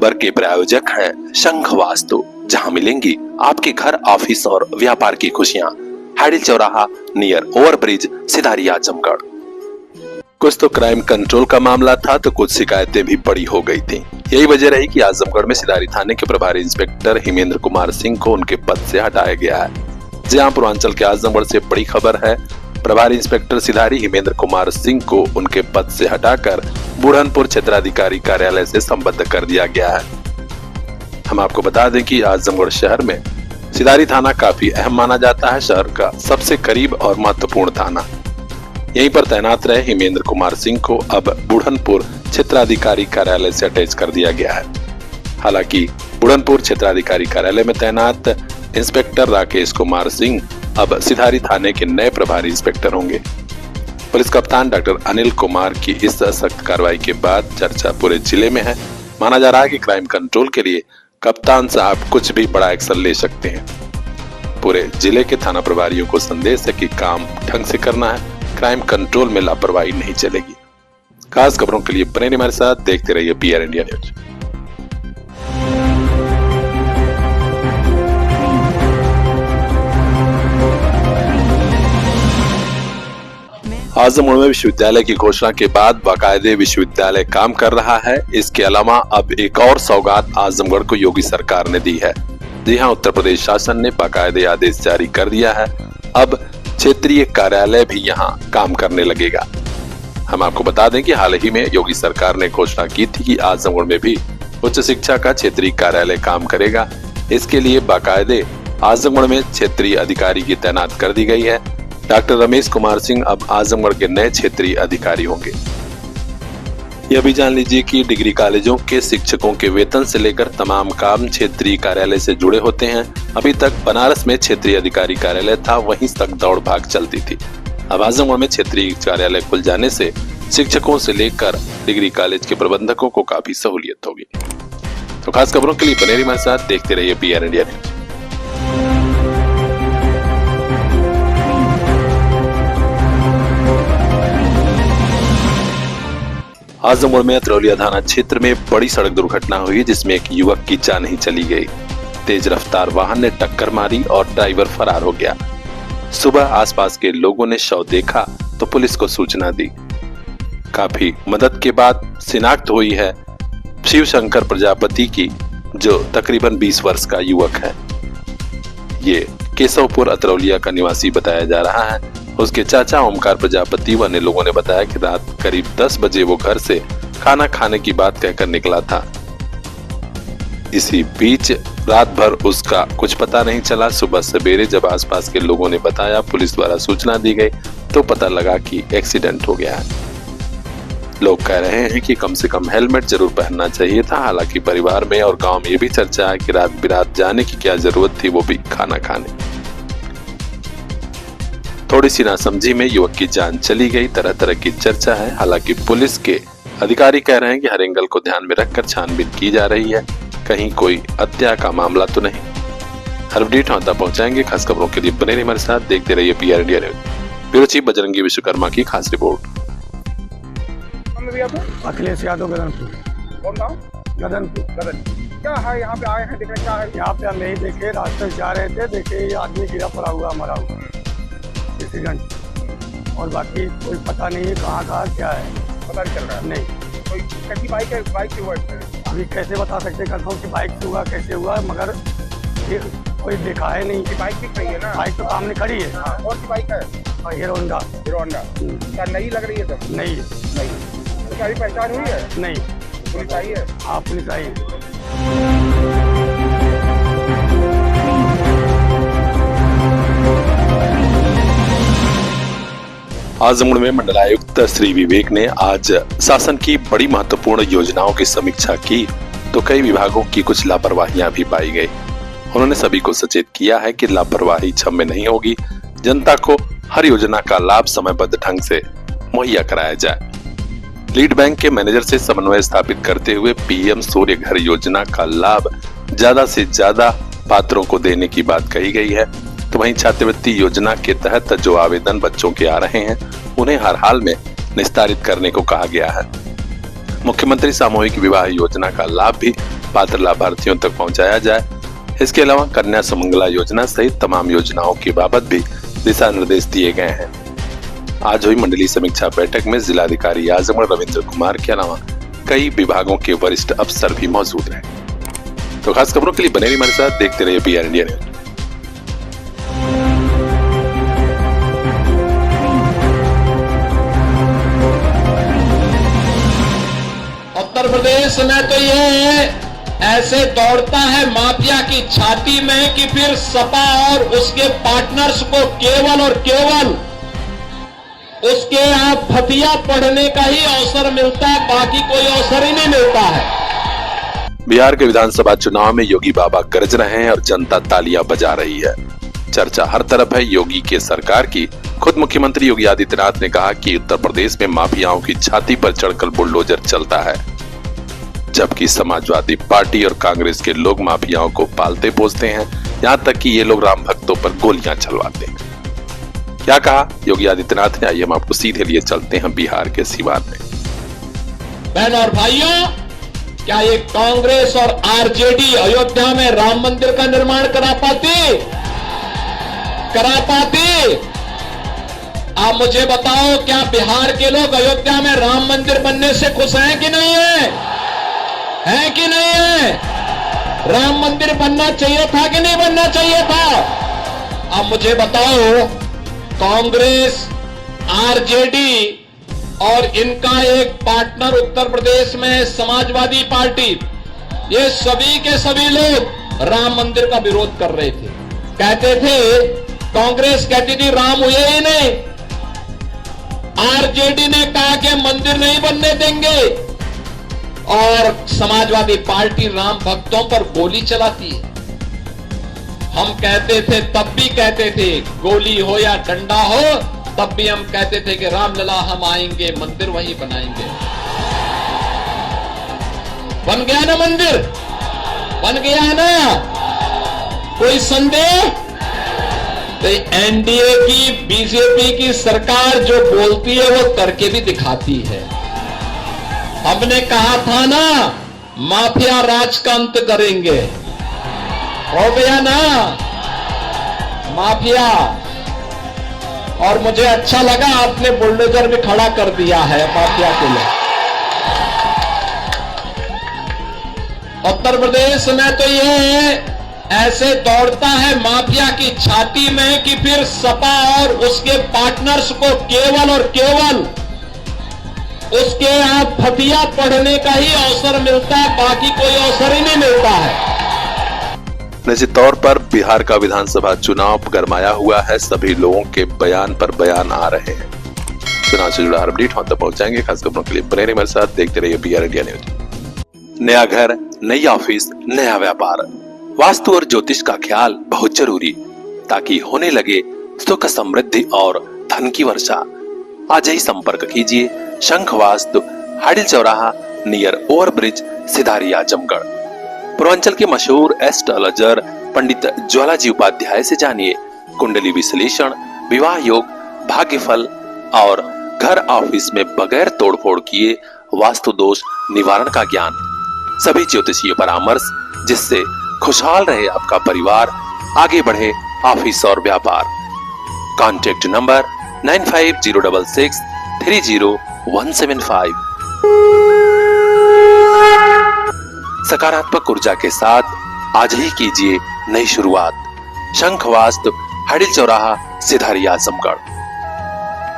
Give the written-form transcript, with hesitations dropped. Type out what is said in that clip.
खबर के प्रायोजक हैं शंख वास्तु, जहां मिलेंगी आपके घर, ऑफिस और व्यापार की खुशियां। हैडिल चौराहा नियर ओवरब्रिज, सिधारी, आजमगढ़। कुछ तो क्राइम कंट्रोल का मामला था तो कुछ शिकायतें भी बड़ी हो गई थी। यही वजह रही कि आजमगढ़ में सिधारी थाने के प्रभारी इंस्पेक्टर हिमेंद्र कुमार सिंह को उनके पद से हटाया गया है। जहां पूर्वांचल के आजमगढ़ से बड़ी खबर है। प्रभारी इंस्पेक्टर सिधारी हिमेंद्र कुमार सिंह को उनके पद से हटाकर बुढ़नपुर क्षेत्राधिकारी कार्यालय से संबद्ध कर दिया गया है। हम आपको बता दें कि आजमगढ़ शहर में सिधारी थाना काफी अहम माना जाता है। शहर का सबसे करीब और महत्वपूर्ण थाना। यहीं पर तैनात रहे हिमेंद्र कुमार सिंह को अब बुढ़नपुर क्षेत्राधिकारी कार्यालय से अटैच कर दिया गया है। हालांकि बुढ़नपुर क्षेत्राधिकारी कार्यालय में तैनात इंस्पेक्टर राकेश कुमार सिंह अब सिधारी थाने के नए प्रभारी इंस्पेक्टर होंगे। पुलिस कप्तान डॉक्टर अनिल कुमार की इस सख्त कार्रवाई के बाद चर्चा पूरे जिले में है। माना जा रहा है कि क्राइम कंट्रोल के लिए कप्तान साहब कुछ भी बड़ा एक्शन ले सकते हैं। पूरे जिले के थाना प्रभारियों को संदेश है कि काम ढंग से करना है, क्राइम कंट्रोल में लापरवाही नहीं चलेगी। खास खबरों के लिए बने रहिए हमारे साथ, देखते रहिए PR इंडिया न्यूज। आजमगढ़ में विश्वविद्यालय की घोषणा के बाद बाकायदे विश्वविद्यालय काम कर रहा है। इसके अलावा अब एक और सौगात आजमगढ़ को योगी सरकार ने दी है। जी हां, उत्तर प्रदेश शासन ने बाकायदे आदेश जारी कर दिया है। अब क्षेत्रीय कार्यालय भी यहां काम करने लगेगा। हम आपको बता दें कि हाल ही में योगी सरकार ने घोषणा की थी कि आजमगढ़ में भी उच्च शिक्षा का क्षेत्रीय कार्यालय काम करेगा। इसके लिए बाकायदे आजमगढ़ में क्षेत्रीय अधिकारी की तैनात कर दी गई है। डॉक्टर रमेश कुमार सिंह अब आजमगढ़ के नए क्षेत्रीय अधिकारी होंगे। यह भी जान लीजिए कि डिग्री कॉलेजों के शिक्षकों के वेतन से लेकर तमाम काम क्षेत्रीय कार्यालय से जुड़े होते हैं। अभी तक बनारस में क्षेत्रीय अधिकारी कार्यालय था, वहीं तक दौड़ भाग चलती थी। अब आजमगढ़ में क्षेत्रीय कार्यालय खुल जाने से शिक्षकों से लेकर डिग्री कॉलेज के प्रबंधकों को काफी सहूलियत होगी। तो खास खबरों के लिए बने रहिए हमारे साथ, देखते रहिए PR इंडिया न्यूज। आजमगढ़ में अतरौलिया थाना क्षेत्र में बड़ी सड़क दुर्घटना हुई, जिसमें एक युवक की जान ही चली गई। तेज रफ्तार वाहन ने टक्कर मारी और ड्राइवर फरार हो गया। सुबह आसपास के लोगों ने शव देखा तो पुलिस को सूचना दी। काफी मदद के बाद शिनाख्त हुई है शिव शंकर प्रजापति की, जो तकरीबन 20 वर्ष का युवक है। ये केशवपुर अतरौलिया का निवासी बताया जा रहा है। उसके चाचा ओमकार प्रजापति व अन्य लोगों ने बताया कि रात करीब 10 बजे वो घर से खाना खाने की बात कहकर निकला था। इसी बीच रात भर उसका कुछ पता नहीं चला। सुबह सवेरे जब आसपास के लोगों ने बताया, पुलिस द्वारा सूचना दी गई, तो पता लगा कि एक्सीडेंट हो गया है। लोग कह रहे हैं कि कम से कम हेलमेट जरूर पहनना चाहिए था। हालांकि परिवार में और गांव में ये भी चर्चा है कि रात बिरात जाने की क्या जरूरत थी, वो भी खाना खाने। थोड़ी सी नासमझी में युवक की जान चली गई, तरह तरह की चर्चा है। हालांकि पुलिस के अधिकारी कह रहे हैं कि हर एंगल को ध्यान में रखकर छानबीन की जा रही है, कहीं कोई हत्या का मामला तो नहीं। हर अपडेट हम तक पहुंचाएंगे। खास खबरों के लिए बने रहिए हमारे साथ, देखते रहिए PR India news. Bureau chief Bajrangi Vishwakarma की खास रिपोर्ट। अखिलेश यादव, गदनपुर। कौन गाँव? गदनपुर। क्या है यहाँ पे आए हैं, देख रहे क्या है? यहाँ पे हम नहीं देखे, रास्ते से जा रहे थे, देखे ये आदमी गिरा पड़ा हुआ, मरा हुआ एक्सीडेंट। और बाकी कोई पता नहीं है कहाँ क्या है, पता नहीं चल रहा है। नहीं। कोई कैसी बाइक है, बाइक की हुआ है? अभी कैसे बता सकते कंफर्म कि बाइक से हुआ, कैसे हुआ, मगर ये कोई देखा है नहीं। ये बाइक दिख रही है ना? बाइक तो सामने खड़ी है। हाँ, कौन सी बाइक है? Hero Honda. Hero Honda. क्या नई लग रही है सब? नहीं नहीं। क्या अभी पहचान हुई है? नहीं। पुलिस आई है? हाँ, पुलिस आई है। आजमगढ़ में मंडलायुक्त श्री विवेक ने आज शासन की बड़ी महत्वपूर्ण योजनाओं की समीक्षा की तो कई विभागों की कुछ लापरवाहियां भी पाई गई। उन्होंने सभी को सचेत किया है कि लापरवाही क्षम्य नहीं होगी। जनता को हर योजना का लाभ समयबद्ध ढंग से मुहैया कराया जाए। लीड बैंक के मैनेजर से समन्वय स्थापित करते हुए PM सूर्य घर योजना का लाभ ज्यादा से ज्यादा पात्रों को देने की बात कही गई है। तो वहीं छात्रवृत्ति योजना के तहत जो आवेदन बच्चों के आ रहे हैं, उन्हें हर हाल में निस्तारित करने को कहा गया है। मुख्यमंत्री सामूहिक विवाह योजना का लाभ भी पात्र लाभार्थियों तक पहुंचाया जाए। इसके अलावा कन्या सुमंगला योजना सहित तमाम योजनाओं के बाबत भी दिशा निर्देश दिए गए हैं। आज हुई मंडलीय समीक्षा बैठक में जिलाधिकारी आजमगढ़ रविंद्र कुमार के अलावा कई विभागों के वरिष्ठ अफसर भी मौजूद रहे। तो खास खबरों के लिए बने रहिए हमारे साथ, देखते रहिए PR India news. Uttar Pradesh में तो ये ऐसे दौड़ता है माफिया की छाती में कि फिर सपा और उसके पार्टनर्स को केवल और केवल उसके आप फतिया पढ़ने का ही अवसर मिलता है, बाकी कोई अवसर ही नहीं मिलता है। बिहार के विधानसभा चुनाव में योगी बाबा गरज रहे हैं और जनता तालियां बजा रही है। चर्चा हर तरफ है योगी के सरकार की। खुद मुख्यमंत्री योगी आदित्यनाथ ने कहा कि उत्तर प्रदेश में माफियाओं की छाती पर चढ़कर बुलडोजर चलता है, जबकि समाजवादी पार्टी और कांग्रेस के लोग माफियाओं को पालते पोसते हैं, यहाँ तक कि ये लोग राम भक्तों पर गोलियां चलवाते हैं। क्या कहा योगी आदित्यनाथ ने, आइए हम आपको सीधे लिए चलते हैं बिहार के सीवान में। बहन और भाइयों, क्या ये कांग्रेस और आरजेडी अयोध्या में राम मंदिर का निर्माण करा पाती? आप मुझे बताओ, क्या बिहार के लोग अयोध्या में राम मंदिर बनने से खुश हैं कि नहीं है? है कि नहीं है? राम मंदिर बनना चाहिए था कि नहीं बनना चाहिए था? अब मुझे बताओ, कांग्रेस, आरजेडी और इनका एक पार्टनर उत्तर प्रदेश में समाजवादी पार्टी, ये सभी के सभी लोग राम मंदिर का विरोध कर रहे थे। कहते थे, कांग्रेस कहती थी राम हुए ही नहीं, आरजेडी ने कहा कि मंदिर नहीं बनने देंगे, और समाजवादी पार्टी राम भक्तों पर गोली चलाती है। हम कहते थे, तब भी कहते थे, गोली हो या डंडा हो, तब भी हम कहते थे कि रामलला हम आएंगे, मंदिर वहीं बनाएंगे। बन गया ना मंदिर? बन गया है ना? कोई संदेह? तो एनडीए की, बीजेपी की सरकार जो बोलती है वो करके भी दिखाती है। हमने कहा था ना, माफिया राज का अंत करेंगे, हो गया ना माफिया। और मुझे अच्छा लगा आपने बुलडोजर भी खड़ा कर दिया है माफिया के लिए। उत्तर प्रदेश में तो ये ऐसे दौड़ता है माफिया की छाती में कि फिर सपा और उसके पार्टनर्स को केवल और केवल उसके आप फतिया पढ़ने का ही अवसर मिलता है, बाकी कोई अवसर ही नहीं मिलता है। निश्चित तौर पर बिहार का विधानसभा चुनाव गरमाया हुआ है। सभी लोगों के बयान पर बयान आ रहे हैं। चुनाव से जुड़ा हर अपडेट हम तक पहुंचाएंगे। खास खबरों के लिए बने रहिए मेरे साथ, देखते रहिए PR इंडिया न्यूज। नया घर, नई ऑफिस, नया व्यापार, वास्तु और ज्योतिष का ख्याल बहुत जरूरी, ताकि होने लगे सुख, समृद्धि और धन की वर्षा। आज ही संपर्क कीजिए शंख वास्तु, हाडिल चौराहा, नियर ओवरब्रिज, सिधारी, आजमगढ़। पूर्वांचल के मशहूर एस्ट्रोलॉजर पंडित ज्वालाजी उपाध्याय से जानिए कुंडली विश्लेषण, विवाह योग, भाग्यफल और घर ऑफिस में बगैर तोड़फोड़ किए वास्तु दोष निवारण का ज्ञान। सभी ज्योतिषीय परामर्श, जिससे खुशहाल रहे आपका परिवार, आगे बढ़े ऑफिस और व्यापार। Contact number 9506 30175। सकारात्मक ऊर्जा के साथ आज ही कीजिए नई शुरुआत। शंख वास्तु, हाडिल चौराहा, सिधारी, आजमगढ़।